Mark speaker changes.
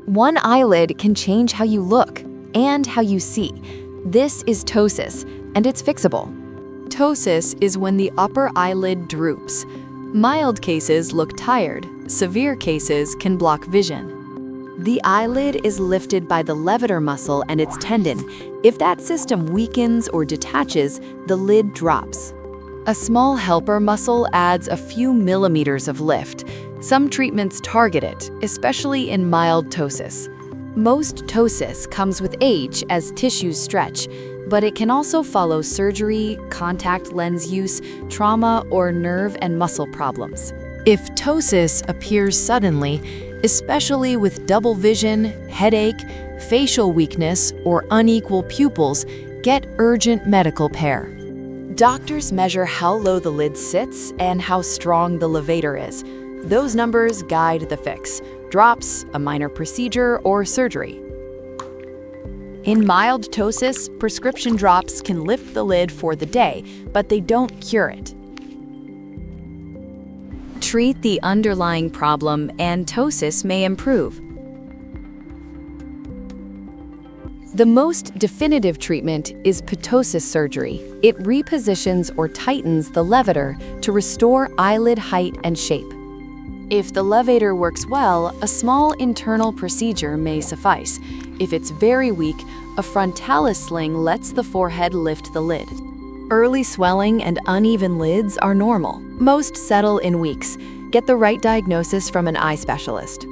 Speaker 1: One eyelid can change how you look and how you see. This is ptosis, and it's fixable. Ptosis is when the upper eyelid droops. Mild cases look tired. Severe cases can block vision. The eyelid is lifted by the levator muscle and its tendon. If that system weakens or detaches, the lid drops. A small helper muscle adds a few millimeters of lift. Some treatments target it, especially in mild ptosis. Most ptosis comes with age as tissues stretch, but it can also follow surgery, contact lens use, trauma, or nerve and muscle problems. If ptosis appears suddenly, especially with double vision, headache, facial weakness, or unequal pupils, get urgent medical care. Doctors measure how low the lid sits and how strong the levator is. Those numbers guide the fix: drops, a minor procedure, or surgery. In mild ptosis, prescription drops can lift the lid for the day, but they don't cure it. Treat the underlying problem and ptosis may improve. The most definitive treatment is ptosis surgery. It repositions or tightens the levator to restore eyelid height and shape. If the levator works well, a small internal procedure may suffice. If it's very weak, a frontalis sling lets the forehead lift the lid. Early swelling and uneven lids are normal. Most settle in weeks. Get the right diagnosis from an eye specialist.